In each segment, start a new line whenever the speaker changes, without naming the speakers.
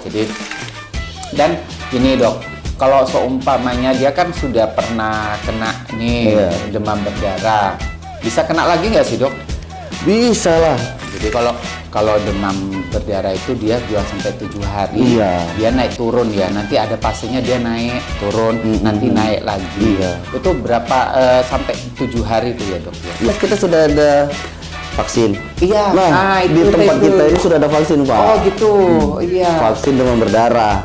Jadi dan ini dok, kalau seumpamanya dia kan sudah pernah kena nih demam berdarah, bisa kena lagi nggak sih dok?
Bisa lah.
Jadi kalau demam berdarah itu dia 2-7 hari, dia naik turun ya. Nanti ada fasenya dia naik turun, nanti naik lagi. Itu berapa sampai 7 hari itu ya dok?
Mas, kita sudah ada vaksin.
Iya.
Nah, di tempat kita ini sudah ada vaksin, Pak.
Oh gitu. Iya.
Vaksin demam berdarah.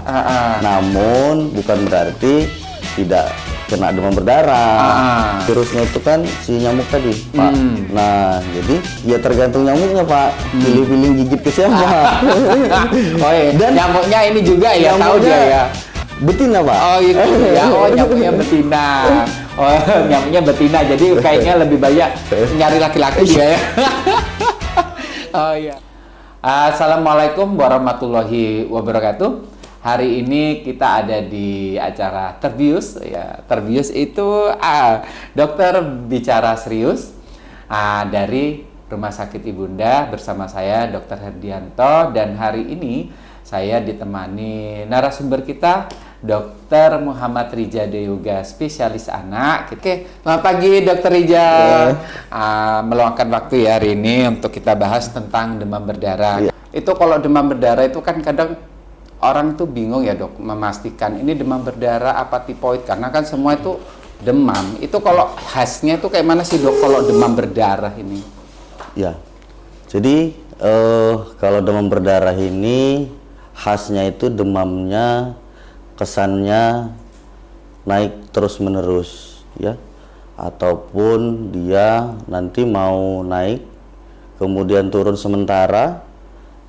Namun bukan berarti tidak kena demam berdarah. Virusnya itu kan si nyamuk tadi, Pak. Nah, jadi ya tergantung nyamuknya, Pak. Pilih-pilih gigit ke siapa.
Oh iya. Dan nyamuknya ini juga ya, tahu dia ya.
Betina, Pak.
Oh itu ya. Oh, nyamuknya betina. Oh, nyamuknya betina. Jadi kayaknya lebih banyak nyari laki-laki dia ya. Oh iya. Assalamualaikum warahmatullahi wabarakatuh. Hari ini kita ada di acara Terbius ya. Terbius itu dokter bicara serius dari Rumah Sakit Ibunda bersama saya Dr. Herdianto, dan hari ini saya ditemani narasumber kita Dr. Muhammad Rijal Yoga, spesialis anak. Oke, selamat pagi Dr. Rijal. Meluangkan waktu ya hari ini untuk kita bahas tentang demam berdarah. Itu kalau demam berdarah itu kan kadang orang tuh bingung ya dok, memastikan ini demam berdarah apa tipoid, karena kan semua itu demam. Itu kalau khasnya itu kayak mana sih dok kalau demam berdarah ini?
Ya, jadi kalau demam berdarah ini khasnya itu demamnya kesannya naik terus menerus ya, ataupun dia nanti mau naik kemudian turun sementara,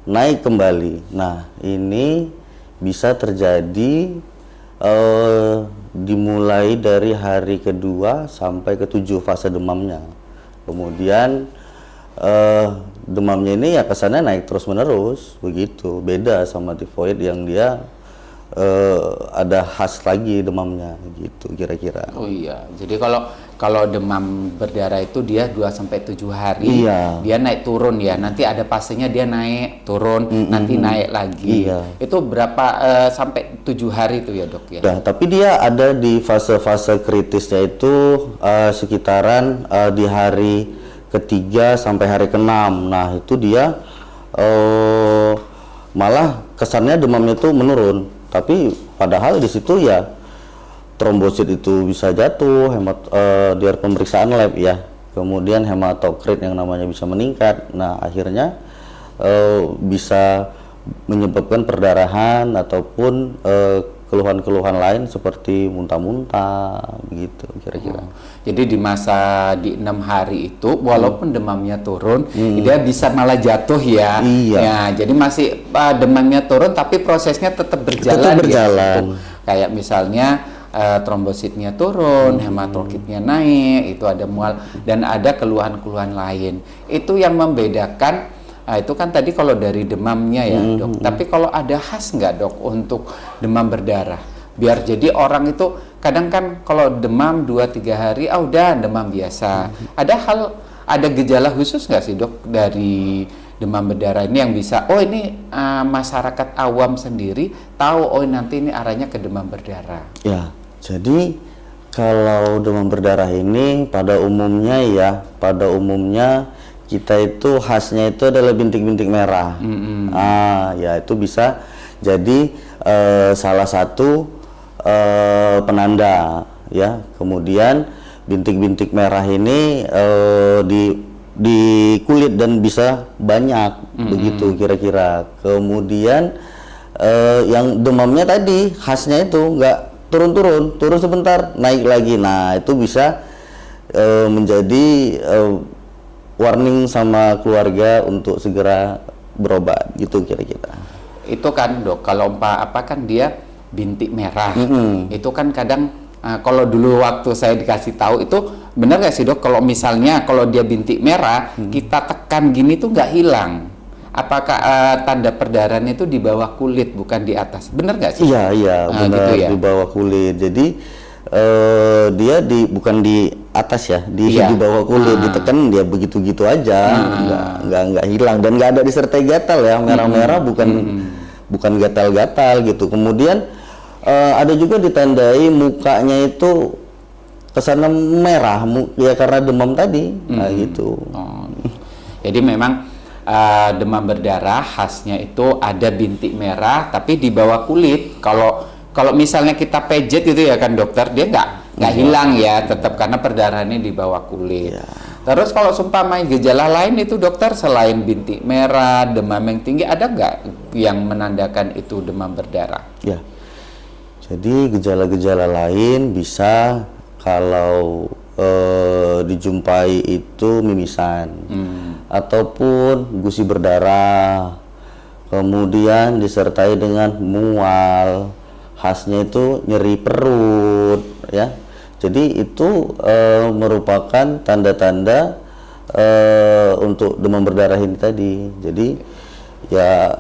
naik kembali. Nah, ini bisa terjadi dimulai dari hari kedua sampai ke-7 fase demamnya. Kemudian demamnya ini ya kesannya naik terus menerus begitu. Beda sama tifoid yang dia ada khas lagi demamnya gitu kira-kira.
Oh iya. Jadi kalau demam berdarah itu dia 2-7 hari, dia naik turun ya. Nanti ada fasenya dia naik turun, nanti naik lagi. Itu berapa sampai 7 hari itu ya dok ya?
Nah, tapi dia ada di fase-fase kritisnya itu sekitaran di hari ketiga sampai hari ke-6. Nah, itu dia malah kesannya demamnya itu menurun. Tapi padahal di situ ya trombosit itu bisa jatuh, di pemeriksaan lab ya. Kemudian hematokrit yang namanya bisa meningkat. Nah, akhirnya bisa menyebabkan perdarahan ataupun keluhan-keluhan lain seperti muntah-muntah gitu kira-kira.
Jadi di masa di 6 hari itu walaupun demamnya turun, dia bisa malah jatuh ya. Ya, jadi masih demamnya turun tapi prosesnya tetap berjalan. Ya. Kayak misalnya trombositnya turun, hematokritnya naik, itu ada mual dan ada keluhan-keluhan lain. Itu yang membedakan. Itu kan tadi kalau dari demamnya ya dok. Tapi kalau ada khas nggak dok untuk demam berdarah? Biar jadi orang itu kadang kan kalau demam 2-3 hari, udah demam biasa. Ada gejala khusus nggak sih dok dari demam berdarah ini yang bisa, ini masyarakat awam sendiri tahu, nanti ini arahnya ke demam berdarah.
Ya, jadi kalau demam berdarah ini pada umumnya kita itu khasnya itu adalah bintik-bintik merah. Ya itu bisa jadi salah satu penanda ya. Kemudian bintik-bintik merah ini di kulit dan bisa banyak begitu kira-kira. Kemudian yang demamnya tadi khasnya itu nggak turun sebentar naik lagi. Nah itu bisa menjadi warning sama keluarga untuk segera berobat gitu kira-kira.
Itu kan dok, kalau kan dia bintik merah, itu kan kadang kalau dulu waktu saya dikasih tahu itu benar nggak sih dok, kalau misalnya kalau dia bintik merah kita tekan gini tuh nggak hilang. Apakah tanda perdarahan itu di bawah kulit bukan di atas? Benar nggak sih?
Iya benar gitu ya? Di bawah kulit. Jadi dia bukan di atas ya, di bawah kulit, ditekan dia begitu-gitu aja, nggak hilang dan nggak ada disertai gatal ya, merah-merah bukan gatal-gatal gitu. Kemudian ada juga ditandai mukanya itu kesana merah, ya karena demam tadi. Nah gitu.
Oh. Jadi memang demam berdarah khasnya itu ada bintik merah tapi di bawah kulit. Kalau misalnya kita pejet gitu ya kan dokter, dia nggak hilang ya, tetap karena perdarahannya di bawah kulit.
Ya.
Terus kalau seumpama gejala lain itu dokter, selain bintik merah, demam yang tinggi, ada nggak yang menandakan itu demam berdarah?
Ya. Jadi gejala-gejala lain bisa kalau dijumpai itu mimisan ataupun gusi berdarah, kemudian disertai dengan mual, khasnya itu nyeri perut ya. Jadi itu merupakan tanda-tanda untuk demam berdarah ini tadi. Jadi ya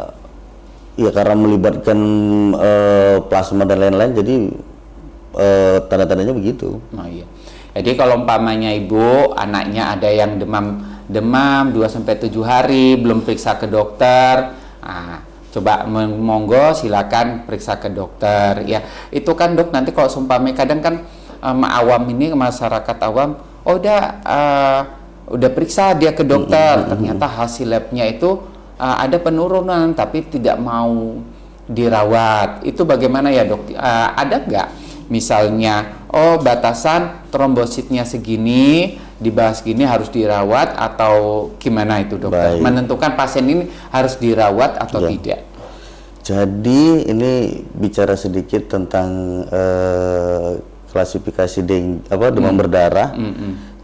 karena melibatkan plasma dan lain-lain, jadi tanda-tandanya begitu.
Oh iya. Jadi kalau umpamanya ibu anaknya ada yang demam 2-7 hari belum periksa ke dokter, coba monggo silakan periksa ke dokter ya. Itu kan dok, nanti kalau seumpamanya kadang kan awam ini, masyarakat awam, udah periksa dia ke dokter, ternyata hasil labnya itu ada penurunan tapi tidak mau dirawat. Itu bagaimana ya dok? Ada nggak misalnya batasan trombositnya segini, di bawah segini harus dirawat, atau gimana itu dokter?
Baik.
Menentukan pasien ini harus dirawat atau
Ya.
tidak?
Jadi ini bicara sedikit tentang klasifikasi demam berdarah.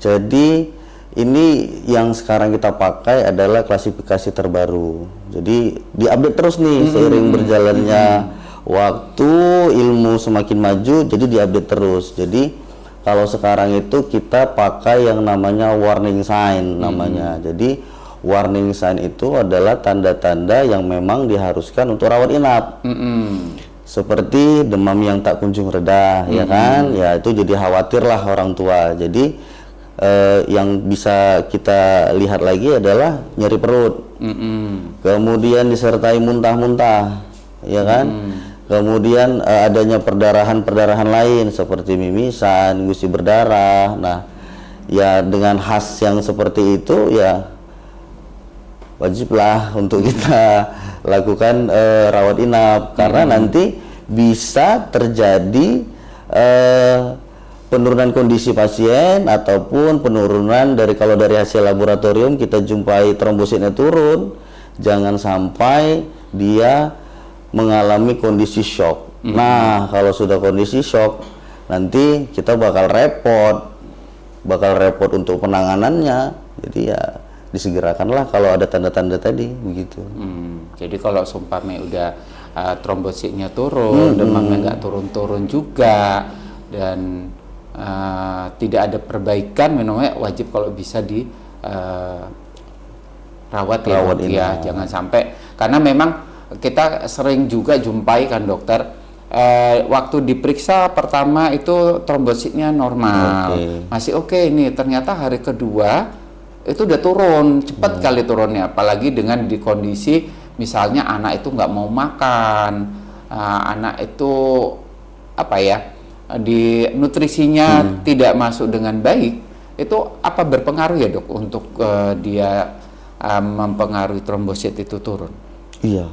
Jadi ini yang sekarang kita pakai adalah klasifikasi terbaru. Jadi diupdate terus nih seiring berjalannya waktu, ilmu semakin maju, jadi diupdate terus. Jadi kalau sekarang itu kita pakai yang namanya warning sign namanya. Jadi warning sign itu adalah tanda-tanda yang memang diharuskan untuk rawat inap. Seperti demam yang tak kunjung reda, ya kan? Ya itu jadi khawatirlah orang tua. Jadi yang bisa kita lihat lagi adalah nyeri perut. Kemudian disertai muntah-muntah, ya kan? Kemudian adanya perdarahan lain seperti mimisan, gusi berdarah. Nah, ya dengan khas yang seperti itu ya wajiblah untuk kita lakukan rawat inap, karena nanti bisa terjadi penurunan kondisi pasien ataupun penurunan kalau dari hasil laboratorium kita jumpai trombositnya turun, jangan sampai dia mengalami kondisi shock. Nah, kalau sudah kondisi shock, nanti kita bakal repot untuk penanganannya. Jadi ya disegerakanlah kalau ada tanda-tanda tadi begitu.
Jadi kalau seumpamanya udah trombositnya turun, demamnya nggak turun-turun juga, dan tidak ada perbaikan, memangnya wajib kalau bisa di rawat ya, jangan sampai, karena memang kita sering juga jumpai kan dokter, waktu diperiksa pertama itu trombositnya normal, masih oke nih, ternyata hari kedua itu udah turun, cepat kali turunnya, apalagi dengan di kondisi misalnya anak itu nggak mau makan, anak itu di nutrisinya tidak masuk dengan baik, itu apa berpengaruh ya dok untuk dia mempengaruhi trombosit itu turun?
Iya,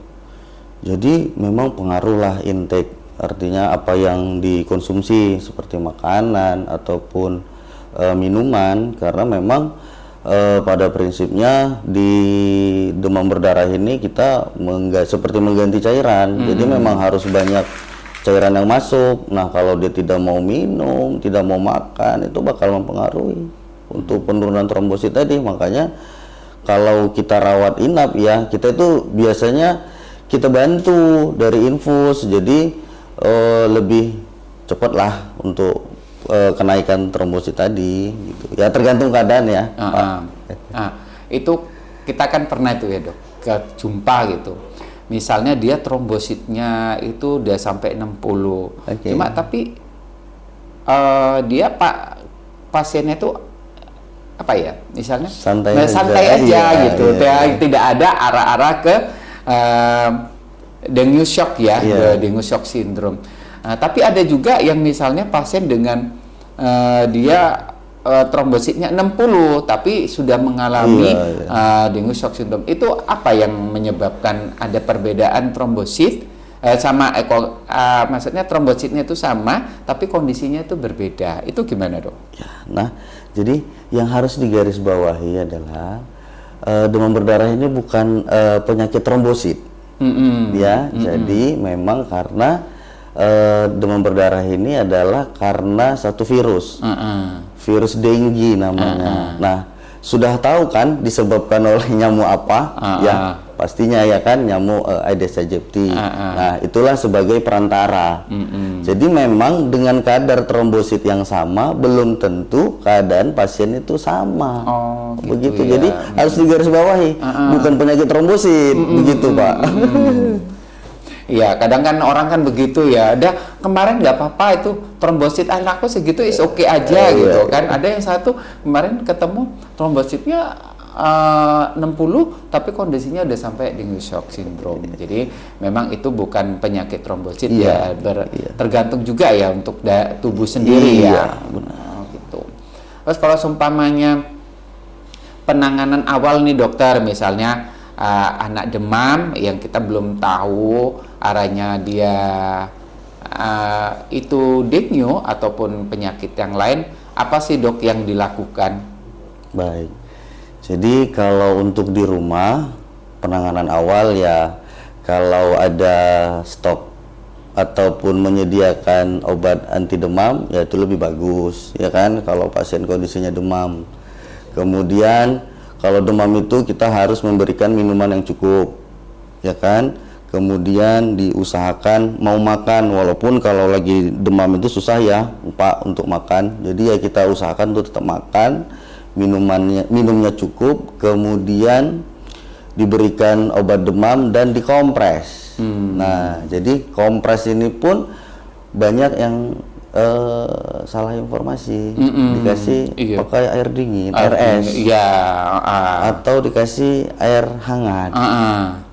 jadi memang pengaruh lah intake, artinya apa yang dikonsumsi seperti makanan ataupun minuman, karena memang pada prinsipnya di demam berdarah ini kita seperti mengganti cairan, jadi memang harus banyak cairan yang masuk. Nah, kalau dia tidak mau minum, tidak mau makan, itu bakal mempengaruhi untuk penurunan trombosit tadi. Makanya kalau kita rawat inap ya, kita itu biasanya kita bantu dari infus, jadi lebih cepat lah untuk kenaikan trombosit tadi gitu. Ya tergantung keadaan ya.
Itu kita kan pernah itu ya dok, jumpa gitu. Misalnya dia trombositnya itu udah sampai 60. Cuma tapi dia pasiennya itu apa ya? Misalnya santai aja
iya,
gitu.
Iya.
Tidak ada arah-arah ke dengue shock ya,
Iya.
dengue shock syndrome. Tapi ada juga yang misalnya pasien dengan dia trombositnya 60 tapi sudah mengalami dengue shock syndrome. Itu apa yang menyebabkan ada perbedaan trombosit maksudnya trombositnya itu sama tapi kondisinya itu berbeda. Itu gimana, Dok?
Ya, nah, jadi yang harus digarisbawahi adalah demam berdarah ini bukan penyakit trombosit. Ya, jadi memang karena demam berdarah ini adalah karena satu virus. Virus dengue namanya. Nah, sudah tahu kan disebabkan oleh nyamuk apa? Ya, pastinya ya kan nyamuk Aedes aegypti. Nah, itulah sebagai perantara. Jadi memang dengan kadar trombosit yang sama belum tentu keadaan pasien itu sama. Begitu.
Ya.
Jadi harus digarisbawahi, bukan penyakit trombosit, begitu, Pak.
Iya, kadang kan orang kan begitu ya. Ada kemarin nggak apa-apa itu trombosit anakku segitu is oke aja gitu kan. Ada yang satu kemarin ketemu trombositnya 60 tapi kondisinya udah sampai dengue shock syndrome. Jadi memang itu bukan penyakit trombosit ya, tergantung juga ya untuk tubuh sendiri ya. Gitu. Terus kalau seumpamanya penanganan awal nih dokter, misalnya anak demam yang kita belum tahu arahnya dia itu dengue ataupun penyakit yang lain, apa sih dok yang dilakukan?
Baik, jadi kalau untuk di rumah penanganan awal ya kalau ada stok ataupun menyediakan obat anti demam ya itu lebih bagus ya kan kalau pasien kondisinya demam. Kemudian kalau demam itu kita harus memberikan minuman yang cukup, ya kan? Kemudian diusahakan mau makan, walaupun kalau lagi demam itu susah ya, Pak, untuk makan. Jadi ya kita usahakan untuk tetap makan, minumnya cukup, kemudian diberikan obat demam dan dikompres. Nah, jadi kompres ini pun banyak yang salah informasi, dikasih pakai air dingin, air es, atau dikasih air hangat,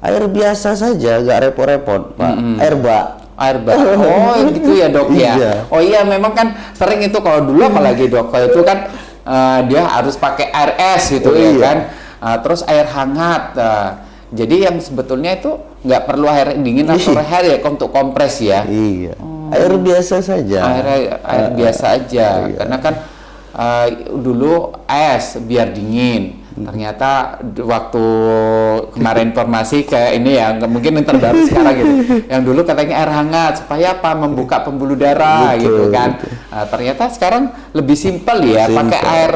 air biasa saja, gak repot-repot, Pak, air bak.
Oh gitu ya dok ya. Oh iya memang kan sering itu kalau dulu apalagi dok kalau itu kan dia harus pakai air es gitu ya kan, terus air hangat. Jadi yang sebetulnya itu nggak perlu air dingin atau air ya untuk kompres ya.
Iya. Air biasa saja.
Air biasa aja. Karena kan dulu es biar dingin. Ternyata waktu kemarin informasi kayak ini ya, mungkin yang terbaru sekarang gitu. Yang dulu katanya air hangat supaya apa? Membuka pembuluh darah gitu kan. Ternyata sekarang lebih simpel ya, pakai air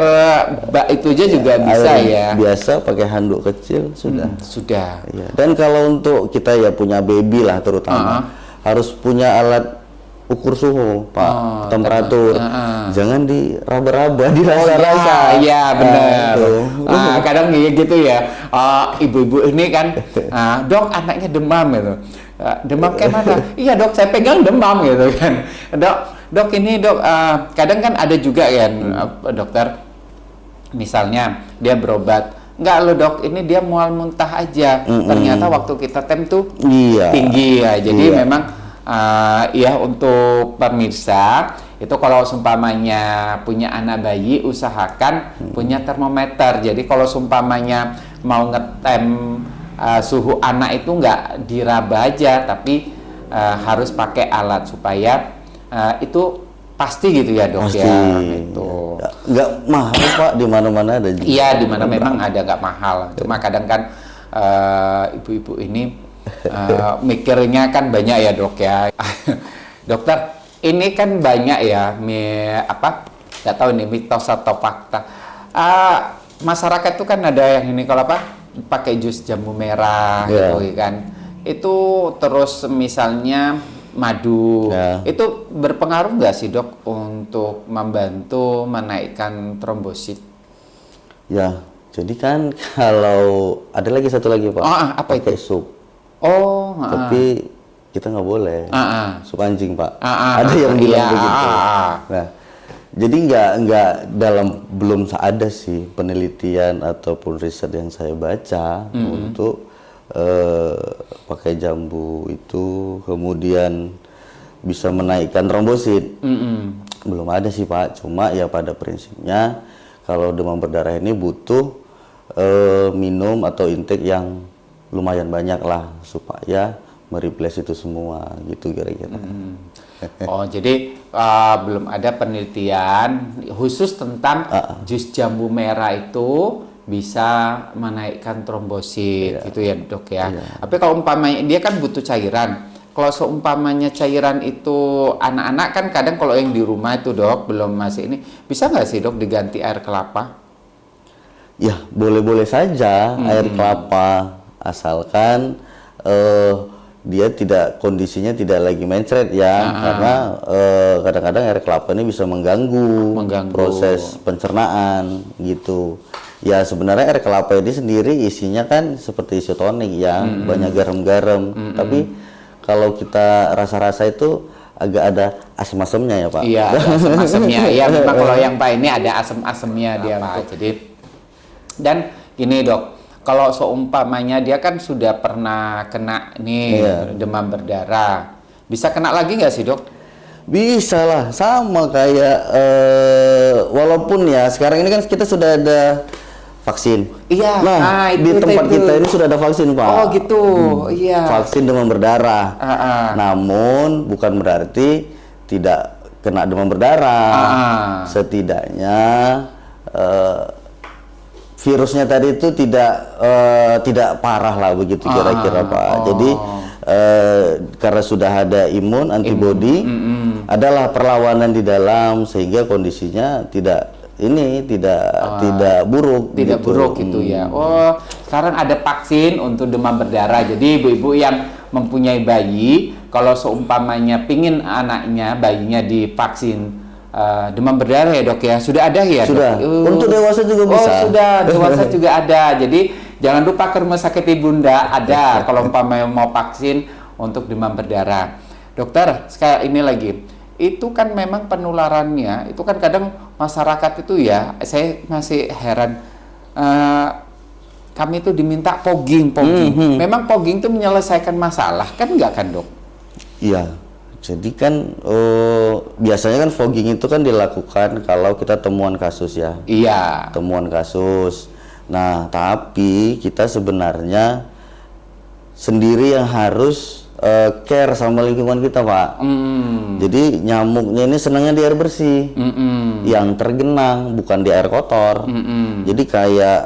bak itu aja juga bisa ya.
Biasa pakai handuk kecil sudah.
Sudah.
Ya. Dan kalau untuk kita ya punya baby lah terutama harus punya alat ukur suhu, Pak, temperatur. Jangan diraba-raba, dirasa-rasa.
Iya, benar. Kadang gitu ya. Ibu-ibu ini kan, dok anaknya demam gitu. Demam kayak mana? Iya dok, saya pegang demam gitu kan. Dok ini dok, kadang kan ada juga kan dokter, misalnya dia berobat. Enggak loh dok, ini dia mual muntah aja. Ternyata waktu kita tem tuh tinggi ya. Jadi memang ya untuk pemirsa itu kalau seumpamanya punya anak bayi usahakan punya termometer. Jadi kalau seumpamanya mau ngetem suhu anak itu nggak diraba aja, tapi harus pakai alat supaya itu pasti gitu ya dok.
Pasti.
Ya itu
nggak mahal Pak, di mana-mana ada juga.
Iya, di mana memang ada nggak mahal. Cuma kadang kan ibu-ibu ini mikirnya kan banyak ya dok ya. Dokter, ini kan banyak ya nggak tahu ini mitos atau fakta. Masyarakat tuh kan ada yang ini kalau pakai jus jambu merah gitu kan. Itu terus misalnya madu. Itu berpengaruh nggak sih dok untuk membantu menaikkan trombosit?
Ya, jadi kan kalau ada lagi satu lagi Pak.
Apa
pakai
itu?
sup. Tapi kita nggak boleh sup anjing Pak. Ada yang bilang begitu. Nah, jadi nggak belum ada sih penelitian ataupun riset yang saya baca untuk pakai jambu itu kemudian bisa menaikkan trombosit. Belum ada sih Pak, cuma ya pada prinsipnya kalau demam berdarah ini butuh minum atau intake yang lumayan banyak lah supaya mereplace itu semua gitu kira-kira.
Oh, jadi belum ada penelitian khusus tentang jus jambu merah itu bisa menaikkan trombosit gitu ya dok ya. Tapi kalau umpamanya dia kan butuh cairan. Kalau seumpamanya cairan itu anak-anak kan kadang kalau yang di rumah itu dok belum masih ini bisa nggak sih dok diganti air kelapa?
Ya boleh-boleh saja air kelapa asalkan dia kondisinya tidak lagi mencret ya, karena kadang-kadang air kelapa ini bisa mengganggu proses pencernaan gitu. Ya sebenarnya air kelapa ini sendiri isinya kan seperti isotonik ya, banyak garam-garam. Tapi kalau kita rasa-rasa itu agak ada asam-asamnya ya Pak.
Iya, asam-asamnya. Ya memang kalau yang Pak ini ada asam-asamnya dia Pak. Jadi dan gini dok, kalau seumpamanya dia kan sudah pernah kena nih demam berdarah, bisa kena lagi nggak sih dok?
Bisa lah, sama kayak walaupun ya sekarang ini kan kita sudah ada vaksin.
Iya.
Nah, di tempat kita ini sudah ada vaksin Pak.
Oh gitu. Iya.
Vaksin demam berdarah. Namun bukan berarti tidak kena demam berdarah. Setidaknya virusnya tadi itu tidak parah lah begitu kira-kira Pak. Jadi karena sudah ada imun antibody, adalah perlawanan di dalam sehingga kondisinya tidak buruk.
Tidak gitu. Buruk gitu ya. Oh, sekarang ada vaksin untuk demam berdarah. Jadi ibu-ibu yang mempunyai bayi, kalau seumpamanya pingin anaknya, bayinya divaksin demam berdarah ya dok ya, sudah ada ya?
Sudah. Dok? Untuk dewasa juga bisa.
Oh sudah, dewasa juga ada. Jadi jangan lupa ke rumah sakit ibunda ada kalau umpamanya mau vaksin untuk demam berdarah. Dokter, sekarang ini lagi. Itu kan memang penularannya, itu kan kadang masyarakat itu ya, saya masih heran, kami itu diminta fogging. Memang fogging itu menyelesaikan masalah, kan enggak kan dok?
Iya, jadi kan biasanya kan fogging itu kan dilakukan kalau kita temuan kasus ya.
Iya.
Temuan kasus. Nah, tapi kita sebenarnya sendiri yang harus care sama lingkungan kita Pak. Jadi nyamuknya ini senangnya di air bersih, yang tergenang bukan di air kotor. Jadi kayak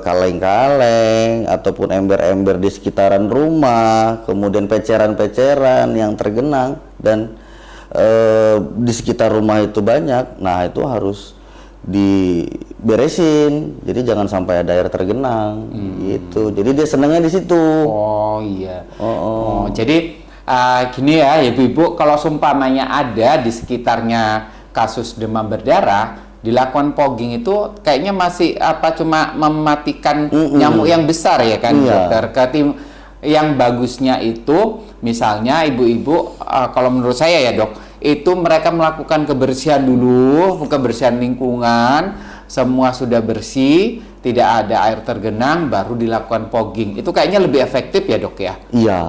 kaleng-kaleng ataupun ember-ember di sekitaran rumah, kemudian peceran-peceran yang tergenang dan di sekitar rumah itu banyak. Nah itu harus diberesin, jadi jangan sampai ada air tergenang gitu. Jadi dia senangnya di situ.
Oh iya. Jadi gini ya ibu-ibu, kalau seumpamanya ada di sekitarnya kasus demam berdarah, dilakukan fogging itu kayaknya masih cuma mematikan nyamuk yang besar ya kan dokter. Yang bagusnya itu misalnya ibu-ibu kalau menurut saya ya dok, itu mereka melakukan kebersihan dulu, kebersihan lingkungan, semua sudah bersih, tidak ada air tergenang, baru dilakukan fogging. Itu kayaknya lebih efektif ya dok ya?
Iya.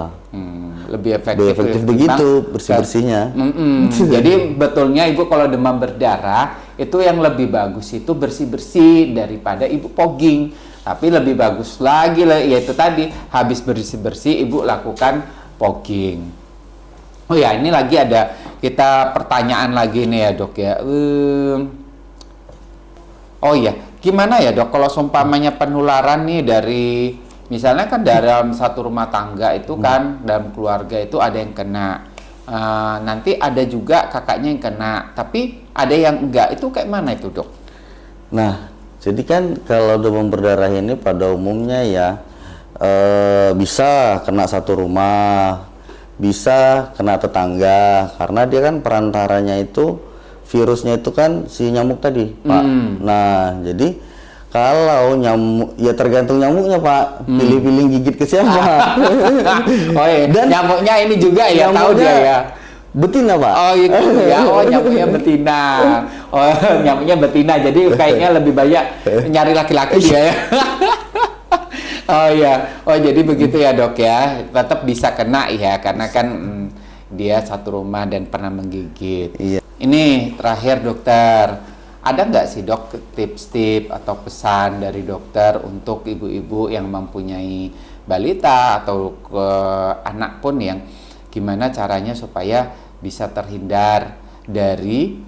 Lebih efektif
begitu bersih-bersihnya.
Jadi betulnya ibu kalau demam berdarah itu yang lebih bagus itu bersih-bersih daripada ibu fogging. Tapi lebih bagus lagi yaitu tadi habis bersih-bersih ibu lakukan fogging. Oh ya, ini lagi ada kita pertanyaan lagi nih ya dok ya. Oh ya, gimana ya dok kalau seumpamanya penularan nih dari misalnya kan dalam satu rumah tangga itu kan dalam keluarga itu ada yang kena, nanti ada juga kakaknya yang kena, tapi ada yang enggak, itu kayak mana itu dok?
Nah, jadi kan kalau demam berdarah ini pada umumnya ya bisa kena satu rumah, bisa kena tetangga, karena dia kan perantaranya itu virusnya itu kan si nyamuk tadi Pak. Nah jadi kalau nyamuk ya tergantung nyamuknya Pak, pilih-pilih gigit ke siapa.
Oh iya. Dan nyamuknya ini juga ya tahu dia ya,
betina Pak.
Oh itu ya, oh nyamuknya betina. Oh nyamuknya betina, jadi kayaknya lebih banyak nyari laki-laki dia ya. Oh iya, oh jadi begitu ya dok ya, tetap bisa kena ya karena kan dia satu rumah dan pernah menggigit.
Iya.
Ini terakhir dokter, ada nggak sih dok tips-tips atau pesan dari dokter untuk ibu-ibu yang mempunyai balita atau anak pun yang gimana caranya supaya bisa terhindar dari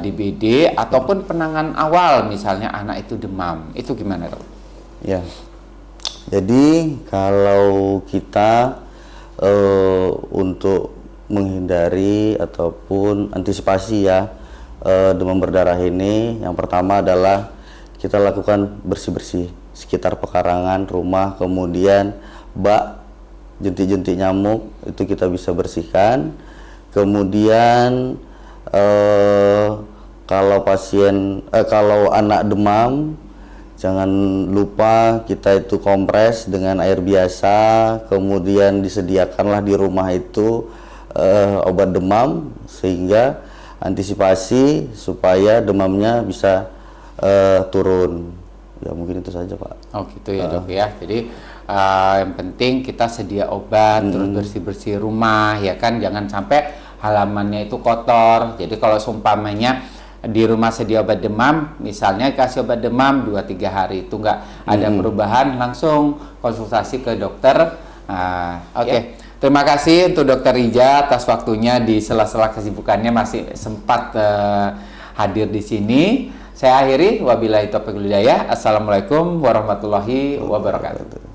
DBD ataupun penanganan awal misalnya anak itu demam, itu gimana dok?
Ya. Jadi kalau kita untuk menghindari ataupun antisipasi ya demam berdarah ini, yang pertama adalah kita lakukan bersih-bersih sekitar pekarangan rumah, kemudian bak, jentik-jentik nyamuk itu kita bisa bersihkan. Kemudian kalau anak demam, jangan lupa kita itu kompres dengan air biasa, kemudian disediakanlah di rumah itu obat demam sehingga antisipasi supaya demamnya bisa turun. Ya mungkin itu saja Pak.
Oh gitu ya dok ya. Jadi yang penting kita sedia obat, terus bersih-bersih rumah ya kan, jangan sampai halamannya itu kotor. Jadi kalau seumpamanya di rumah sedia obat demam, misalnya kasih obat demam 2-3 hari itu nggak ada perubahan, langsung konsultasi ke dokter. Oke. Terima kasih untuk Dokter Ija atas waktunya di sela-sela kesibukannya masih sempat hadir di sini. Saya akhiri, wabillahi taufiq wal hidayah. Assalamualaikum warahmatullahi wabarakatuh.